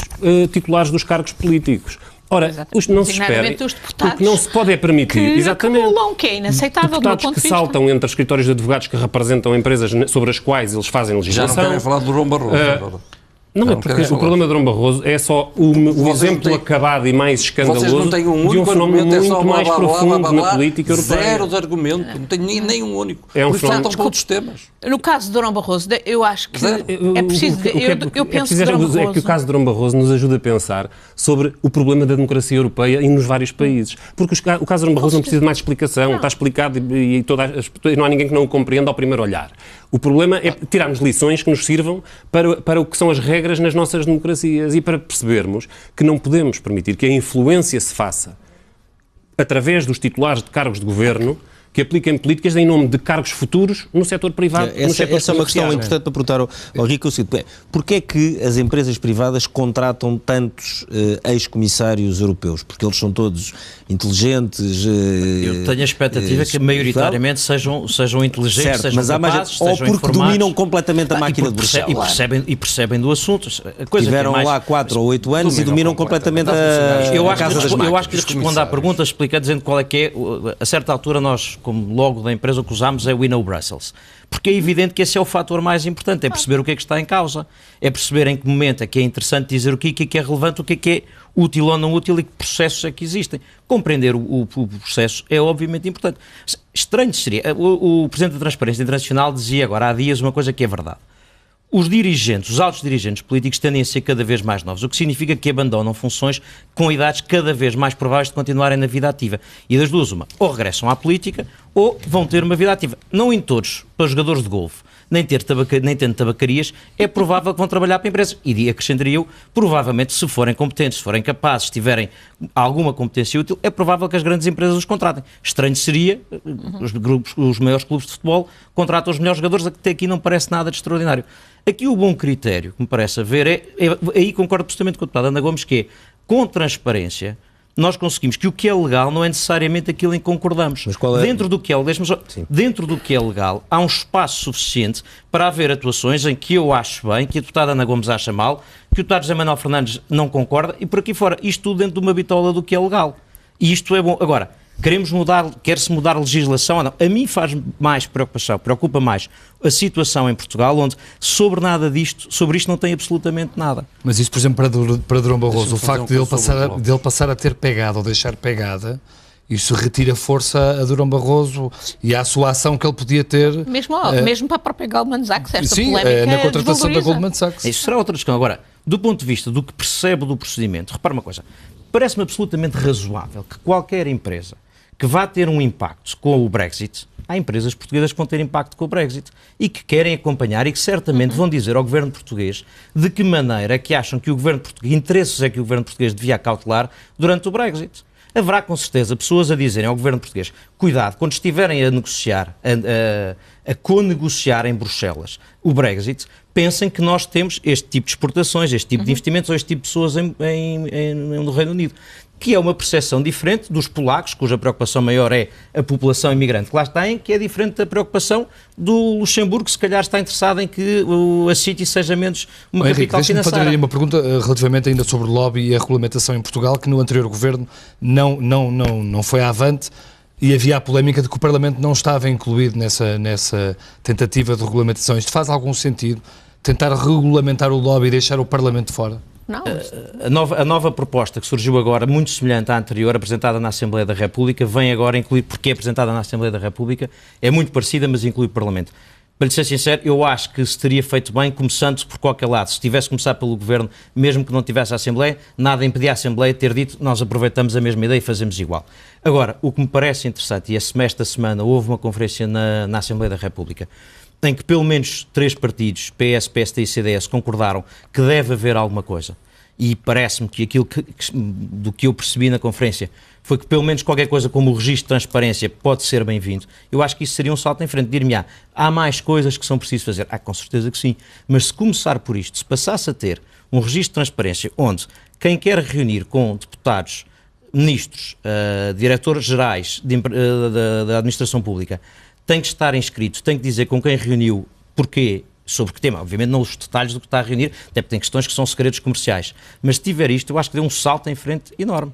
titulares dos cargos políticos. Ora, não se espera, porque não se pode permitir, que acumulam, que é inaceitável do meu ponto de vista. Que saltam entre escritórios de advogados que representam empresas sobre as quais eles fazem legislação. Já não querem falar de Durão Barroso agora. Não, é porque o problema de Durão Barroso é só o exemplo acabado e mais escandaloso vocês não têm um de um fenómeno muito mais profundo na política europeia. Zero de argumento, não tem nenhum único. É um Por isso fenómeno. tratam para outros temas. No caso de Durão Barroso, eu acho que é preciso... Eu penso que Durão Barroso... É que o caso de Durão Barroso nos ajuda a pensar sobre o problema da democracia europeia e nos vários países. Porque o caso de Durão Barroso não precisa de mais explicação, está explicado e não há ninguém que não o compreenda ao primeiro olhar. O problema é tirarmos lições que nos sirvam para o que são as regras nas nossas democracias e para percebermos que não podemos permitir que a influência se faça através dos titulares de cargos de governo que apliquem políticas em nome de cargos futuros no setor privado. Essa é uma questão importante para perguntar ao Rico. Porquê é que as empresas privadas contratam tantos ex-comissários europeus? Porque eles são todos inteligentes. Eu tenho a expectativa que maioritariamente sejam inteligentes, certo, sejam mas capazes, ou sejam porque informados, dominam completamente a máquina de Bruxelas. E percebem do assunto. Tiveram lá 4 ou 8 anos e dominam completamente a Casa das Máquinas. Eu acho que lhes respondo à pergunta, explica dizendo qual é que é. A certa altura nós, como logo da empresa, o que usamos é We Know Brussels. Porque é evidente que esse é o fator mais importante, é perceber o que é que está em causa, é perceber em que momento é que é interessante dizer o que é relevante, o que é útil ou não útil e que processos é que existem. Compreender o processo é obviamente importante. Estranho seria, o Presidente da Transparência Internacional dizia agora há dias uma coisa que é verdade. Os dirigentes, os altos dirigentes políticos tendem a ser cada vez mais novos, o que significa que abandonam funções com idades cada vez mais prováveis de continuarem na vida ativa. E das duas, uma, ou regressam à política ou vão ter uma vida ativa. Não em todos, para jogadores de golfe, nem tendo tabacarias, é provável que vão trabalhar para empresas. E acrescentaria eu, provavelmente, se forem competentes, se forem capazes, se tiverem alguma competência útil, é provável que as grandes empresas os contratem. Estranho seria, os maiores clubes de futebol contratam os melhores jogadores, até aqui não parece nada de extraordinário. Aqui o bom critério que me parece haver aí concordo absolutamente com a deputada Ana Gomes, que é, com transparência, nós conseguimos que o que é legal não é necessariamente aquilo em que concordamos. Mas qual é? Dentro do que é legal, há um espaço suficiente para haver atuações em que eu acho bem, que a deputada Ana Gomes acha mal, que o deputado José Manuel Fernandes não concorda, e por aqui fora, isto tudo dentro de uma bitola do que é legal. E isto é bom. Agora, quer-se mudar a legislação ou não? A mim faz mais preocupa mais a situação em Portugal, onde sobre isto não tem absolutamente nada. Mas isso, por exemplo, para Durão Barroso, o facto de ele passar a ter pegada ou deixar pegada, isso retira força a Durão Barroso e à sua ação que ele podia ter. Mesmo para a própria Goldman Sachs, esta polémica na contratação da Goldman Sachs. Isso será outra questão. Agora, do ponto de vista do que percebe do procedimento, repara uma coisa, parece-me absolutamente razoável que qualquer empresa que vá ter um impacto com o Brexit, há empresas portuguesas que vão ter impacto com o Brexit e que querem acompanhar e que certamente vão dizer ao governo português de que maneira é que acham que o governo português, interesses é que o governo português devia acautelar durante o Brexit. Haverá com certeza pessoas a dizerem ao governo português, cuidado, quando estiverem a negociar, a conegociar em Bruxelas o Brexit, pensem que nós temos este tipo de exportações, este tipo de investimentos ou este tipo de pessoas no Reino Unido. Que é uma percepção diferente dos polacos, cuja preocupação maior é a população imigrante que lá têm, que é diferente da preocupação do Luxemburgo, que se calhar está interessado em que a City seja menos uma capital financeira. Deixa-me fazer uma pergunta relativamente ainda sobre o lobby e a regulamentação em Portugal, que no anterior governo não foi avante e havia a polémica de que o Parlamento não estava incluído nessa tentativa de regulamentação. Isto faz algum sentido? Tentar regulamentar o lobby e deixar o Parlamento fora? Não. A nova proposta que surgiu agora, muito semelhante à anterior, apresentada na Assembleia da República, vem agora incluir, porque é apresentada na Assembleia da República, é muito parecida, mas inclui o Parlamento. Para lhe ser sincero, eu acho que se teria feito bem começando por qualquer lado. Se tivesse começado pelo Governo, mesmo que não tivesse a Assembleia, nada impedia a Assembleia de ter dito nós aproveitamos a mesma ideia e fazemos igual. Agora, o que me parece interessante, e esta semana houve uma conferência na Assembleia da República, em que pelo menos 3 partidos, PS, PSD e CDS, concordaram que deve haver alguma coisa. E parece-me que aquilo do que eu percebi na conferência foi que pelo menos qualquer coisa como o registro de transparência pode ser bem-vindo. Eu acho que isso seria um salto em frente. Dir-me, há mais coisas que são preciso fazer. Com certeza que sim. Mas se começar por isto, se passasse a ter um registro de transparência onde quem quer reunir com deputados, ministros, diretores gerais da administração pública, tem que estar inscrito, tem que dizer com quem reuniu, porquê, sobre que tema, obviamente não os detalhes do que está a reunir, até porque tem questões que são segredos comerciais, mas se tiver isto, eu acho que deu um salto em frente enorme.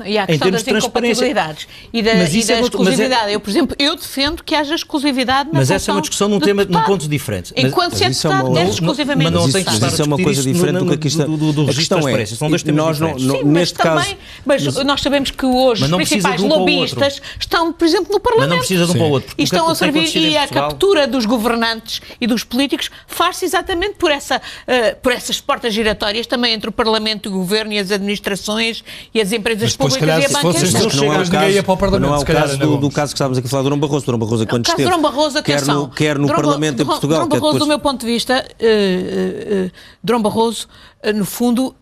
E há a questão das incompatibilidades e da exclusividade. Eu, por exemplo, eu defendo que haja exclusividade na Mas essa é uma discussão num ponto diferente. Enquanto se é deputado, é exclusivamente mas não tem que estar a isso é uma coisa diferente do que aqui está. Do registro de transparência. São dois temas diferentes. Sim, neste caso... Mas nós sabemos que hoje os principais lobbyistas estão, por exemplo, no Parlamento. Mas não precisa de um para o outro. E estão a servir, e a captura dos governantes e dos políticos faz-se exatamente por essas portas giratórias também entre o Parlamento, o Governo e as administrações e as empresas públicas e a banca. Não é o caso do caso que estávamos aqui a falar de Durão Barroso. Durão Barroso, quando esteve, quer no Parlamento em Portugal... Durão Barroso, do meu ponto de vista, Durão Barroso, no fundo,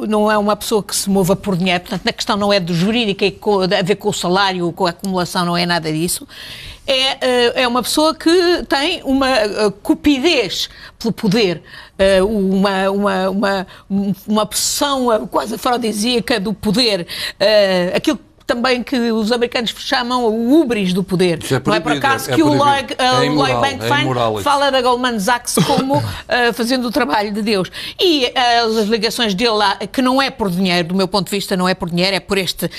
não é uma pessoa que se mova por dinheiro, portanto, a questão não é de jurídica e a ver com o salário, com a acumulação, não é nada disso. É uma pessoa que tem uma cupidez pelo poder, uma obsessão quase afrodisíaca do poder, aquilo também que os americanos chamam o húbris do poder. Não é por acaso que o Lloyd Bankfein fala da Goldman Sachs como fazendo o trabalho de Deus. E as ligações dele lá, que não é por dinheiro, do meu ponto de vista não é por dinheiro, é por esta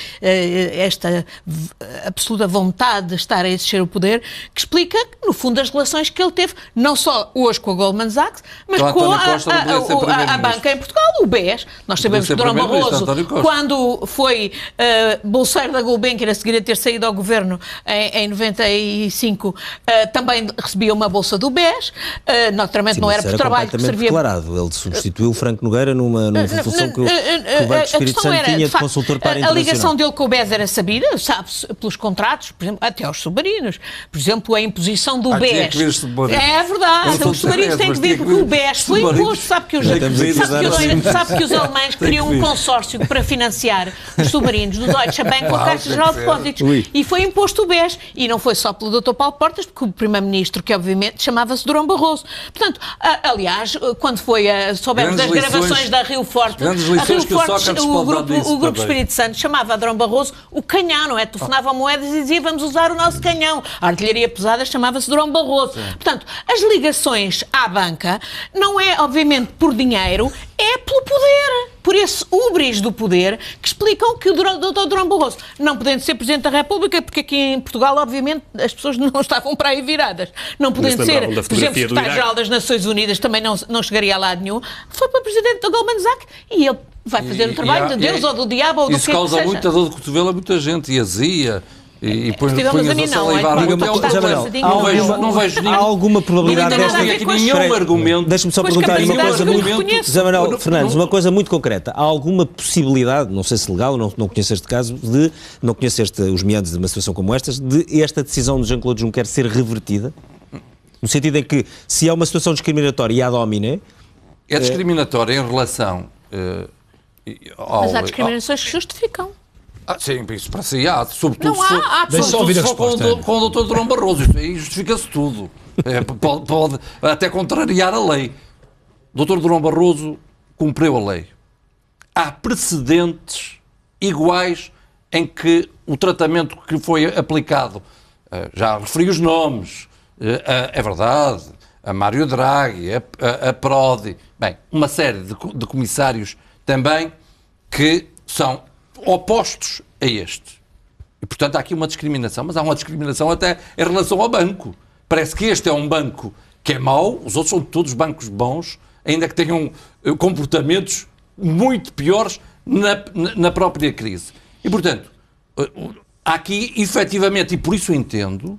absoluta vontade de estar a exercer o poder, que explica, no fundo, as relações que ele teve, não só hoje com a Goldman Sachs, mas então, com a banca em Portugal, o BES. Nós sabemos que Durão Barroso, quando foi bolseiro da Gulbenkian, a seguir a ter saído ao governo em 95, também recebia uma bolsa do BES, naturalmente não era por trabalho que servia... declarado. Ele substituiu o Franco Nogueira numa função que o Banco do Espírito Santo tinha de consultor para a internacional. A ligação dele com o BES era sabida, sabe-se, pelos contratos, por exemplo, até aos submarinos. Por exemplo, a imposição do BES. É verdade, os submarinos têm que vir porque o BES foi imposto. Sabe que os alemães queriam um consórcio para financiar os submarinos do Deutsche Bank com a Caixa Geral de Depósitos. E foi imposto o BES. E não foi só pelo Dr. Paulo Portas, porque o Primeiro-Ministro, que obviamente chamava-se Durão Barroso. Portanto, aliás, quando soubemos das gravações da Rio Forte, o Grupo Espírito Santo chamava a Durão Barroso o canhão, não é? Telefonava moedas e dizia vamos usar o nosso canhão. A artilharia pesada chamava-se Durão Barroso. Portanto, as ligações à banca não é, obviamente, por dinheiro, é pelo poder, por esse húbris do poder que explicam que o Dr. Durão Barroso, não podendo ser Presidente da República, porque aqui em Portugal, obviamente, as pessoas não estavam para aí viradas, não podendo ser, por exemplo, Secretário-Geral das Nações Unidas, também não chegaria a lado nenhum, foi para Presidente da Goldman Sachs e ele vai fazer o trabalho de Deus ou do diabo ou do que seja. Isso causa muita dor de cotovelo a muita gente e azia. E põe a salivar não vejo há alguma probabilidade desta... nenhum argumento. Deixa-me só perguntar uma coisa muito... José Manuel Fernandes, uma coisa muito concreta. Há alguma possibilidade, não sei se legal, não conheço este caso, não conheço os meandros de uma situação como estas, de esta decisão de Jean-Claude Juncker ser revertida? No sentido em que, se há uma situação discriminatória e ad hominem... É discriminatória em relação mas há discriminações que justificam. Sim, isso para si há, sobretudo se for com o Dr. Durão Barroso, isso aí justifica-se tudo. Pode até contrariar a lei. O Dr. Durão Barroso cumpriu a lei. Há precedentes iguais em que o tratamento que foi aplicado, já referi os nomes, é verdade, a Mário Draghi, a Prodi, bem, uma série de comissários também que são opostos a este. E, portanto, há aqui uma discriminação, mas há uma discriminação até em relação ao banco. Parece que este é um banco que é mau, os outros são todos bancos bons, ainda que tenham comportamentos muito piores na própria crise. E, portanto, há aqui, efetivamente, e por isso entendo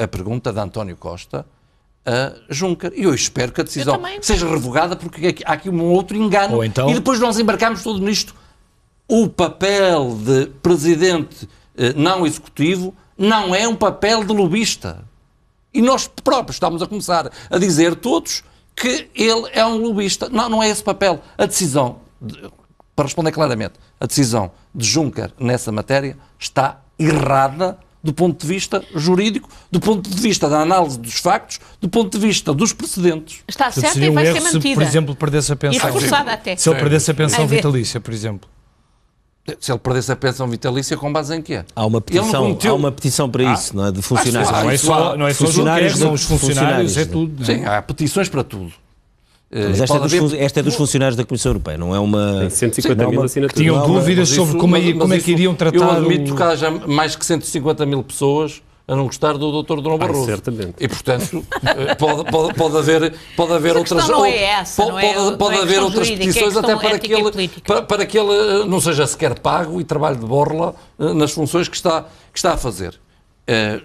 a pergunta de António Costa a Juncker. E eu espero que a decisão seja revogada, porque há aqui um outro engano. Então... E depois nós embarcamos todo nisto. O papel de presidente não executivo não é um papel de lobista. E nós próprios estamos a começar a dizer todos que ele é um lobista. Não é esse papel. A decisão, para responder claramente, a decisão de Juncker nessa matéria está errada do ponto de vista jurídico, do ponto de vista da análise dos factos, do ponto de vista dos precedentes. Está certo e vai ser mantida. Se, por exemplo, perdesse a pensão. E reforçada até. Se ele perdesse a pensão vitalícia, por exemplo. Se ele perdesse a pensão vitalícia, com base em quê? Há uma petição para isso, não é? De funcionários. Não é só os funcionários, são os funcionários, é tudo. Sim, há petições para tudo. Mas esta é dos funcionários da Comissão Europeia, não é uma... Tem 150 mil assinaturas. Tinham dúvidas sobre como é que iriam tratar... Eu admito que haja mais que 150 mil pessoas a não gostar do Dr. Durão Barroso. Certamente. E, portanto, pode haver outras... Não é essa, pode haver outras petições até para que ele não seja sequer pago e trabalhe de borla nas funções que está a fazer.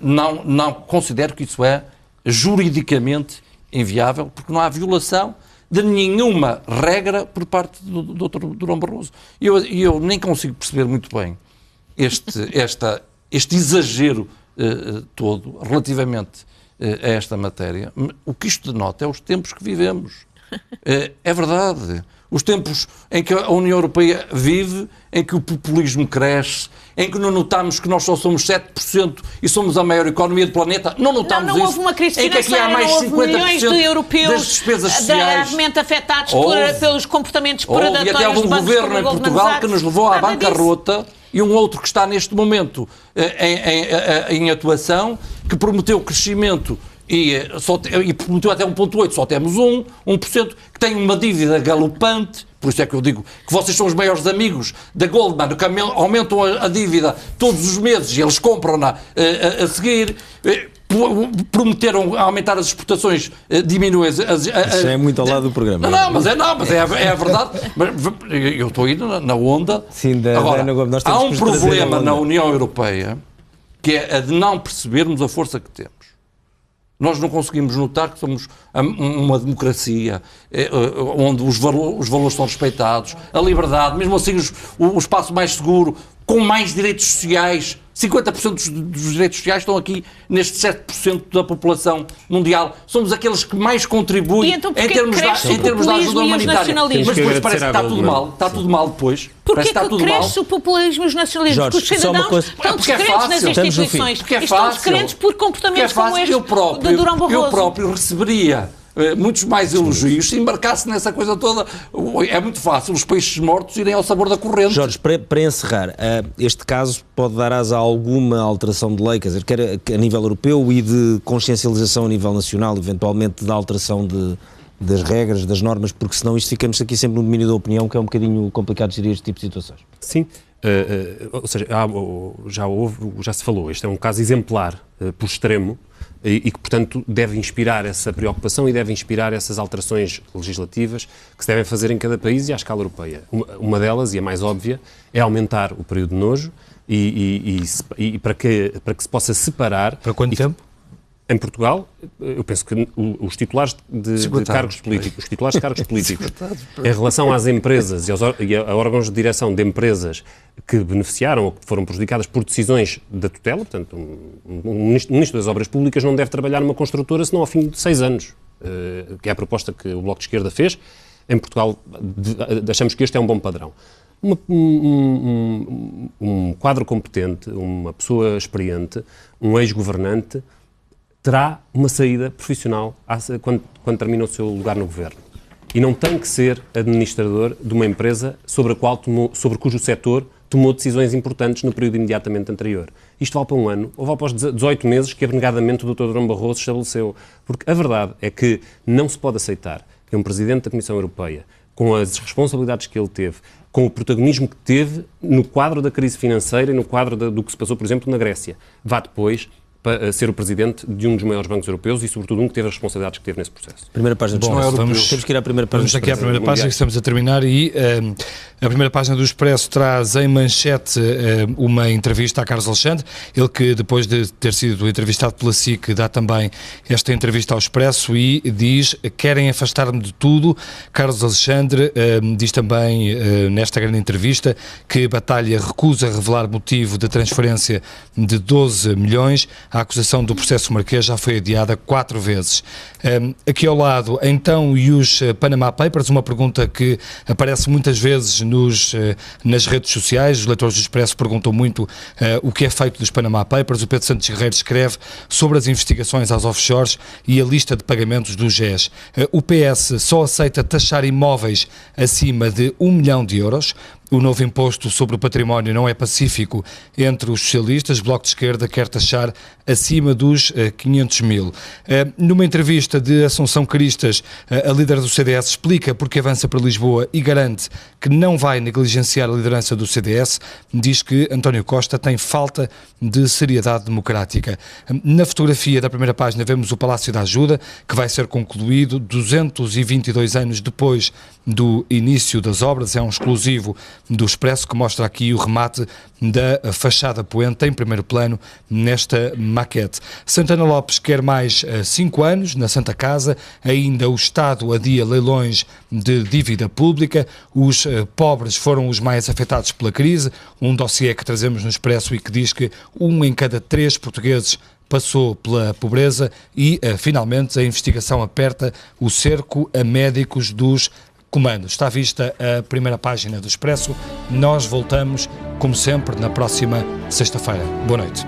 Não considero que isso é juridicamente inviável, porque não há violação de nenhuma regra por parte do Dr. Durão Barroso. E eu nem consigo perceber muito bem este exagero todo relativamente a esta matéria. O que isto denota é os tempos que vivemos. É verdade. Os tempos em que a União Europeia vive, em que o populismo cresce, em que não notamos que nós só somos 7% e somos a maior economia do planeta, não notamos isso. Não houve uma crise financeira, não houve milhões de europeus gravemente afetados pelos comportamentos predatórios. E até algum governo em Portugal que nos levou à bancarrota e um outro que está neste momento em atuação, que prometeu crescimento e prometeu até 1,8%, só temos 1%, que tem uma dívida galopante. Por isso é que eu digo que vocês são os maiores amigos da Goldman, que aumentam a dívida todos os meses e eles compram-na a seguir. Prometeram aumentar as exportações, diminuem as... Isso é muito ao lado do programa. Mas é a verdade. Eu estou aí na onda. Sim, agora, há um problema na União Europeia que é a de não percebermos a força que temos. Nós não conseguimos notar que somos uma democracia onde os valores são respeitados, a liberdade, mesmo assim o espaço mais seguro, com mais direitos sociais. 50% dos direitos sociais estão aqui neste 7% da população mundial. Somos aqueles que mais contribuem então, em termos da ajuda humanitária. Mas depois parece que está tudo mal. Está tudo mal depois. Porquê que cresce o populismo e os nacionalismos? Jorge, porque os cidadãos estão descrentes nas instituições. Estão descrentes por comportamentos como este de Durão Barroso. Eu próprio receberia muitos mais elogios se embarcasse nessa coisa toda. É muito fácil os peixes mortos irem ao sabor da corrente. Jorge, para encerrar, este caso pode dar asa a alguma alteração de lei, quer dizer, quer a nível europeu e de consciencialização a nível nacional, eventualmente da alteração das regras, das normas, porque senão isto ficamos aqui sempre no domínio da opinião, que é um bocadinho complicado gerir este tipo de situações. Sim. Ou seja, já se falou, este é um caso exemplar por extremo e que, portanto, deve inspirar essa preocupação e deve inspirar essas alterações legislativas que se devem fazer em cada país e à escala europeia. Uma delas, e a mais óbvia, é aumentar o período de nojo e para que se possa separar... Para quanto tempo? Em Portugal, eu penso que os titulares de cargos políticos, em relação às empresas e a órgãos de direção de empresas que beneficiaram ou que foram prejudicadas por decisões da tutela, portanto, um Ministro das Obras Públicas não deve trabalhar numa construtora senão ao fim de 6 anos, que é a proposta que o Bloco de Esquerda fez. Em Portugal, achamos que este é um bom padrão. Um quadro competente, uma pessoa experiente, um ex-governante, terá uma saída profissional quando termina o seu lugar no governo. E não tem que ser administrador de uma empresa sobre cujo setor tomou decisões importantes no período imediatamente anterior. Isto vale para um ano, ou vale para os 18 meses que abnegadamente o Dr. Durão Barroso estabeleceu. Porque a verdade é que não se pode aceitar que um Presidente da Comissão Europeia, com as responsabilidades que ele teve, com o protagonismo que teve no quadro da crise financeira e no quadro do que se passou, por exemplo, na Grécia, vá depois para ser o presidente de um dos maiores bancos europeus e, sobretudo, um que teve as responsabilidades que teve nesse processo. Primeira página do Expresso. Temos que ir à primeira página. Vamos aqui à primeira página, que estamos a terminar, e a primeira página do Expresso traz em manchete uma entrevista a Carlos Alexandre, ele que, depois de ter sido entrevistado pela SIC, dá também esta entrevista ao Expresso e diz: querem afastar-me de tudo. Carlos Alexandre diz também, nesta grande entrevista, que Batalha recusa revelar motivo da transferência de 12 milhões. A acusação do processo Marquês já foi adiada 4 vezes. Aqui ao lado, então, e os Panama Papers, uma pergunta que aparece muitas vezes nas redes sociais. Os leitores do Expresso perguntam muito o que é feito dos Panama Papers. O Pedro Santos Guerreiro escreve sobre as investigações às offshores e a lista de pagamentos do GES. O PS só aceita taxar imóveis acima de 1 milhão de euros. o novo imposto sobre o património não é pacífico entre os socialistas. Bloco de Esquerda quer taxar acima dos 500 mil. Numa entrevista de Assunção Cristas, a líder do CDS explica porque avança para Lisboa e garante que não vai negligenciar a liderança do CDS. Diz que António Costa tem falta de seriedade democrática. Na fotografia da primeira página vemos o Palácio da Ajuda, que vai ser concluído 222 anos depois do início das obras. É um exclusivo do Expresso que mostra aqui o remate da fachada poente em primeiro plano nesta maquete. Santana Lopes quer mais 5 anos na Santa Casa. Ainda o Estado adia leilões de dívida pública. Os pobres foram os mais afetados pela crise. Um dossiê que trazemos no Expresso e que diz que 1 em cada 3 portugueses passou pela pobreza e, finalmente, a investigação aperta o cerco a médicos dos comandos. Está vista a primeira página do Expresso. Nós voltamos, como sempre, na próxima sexta-feira. Boa noite.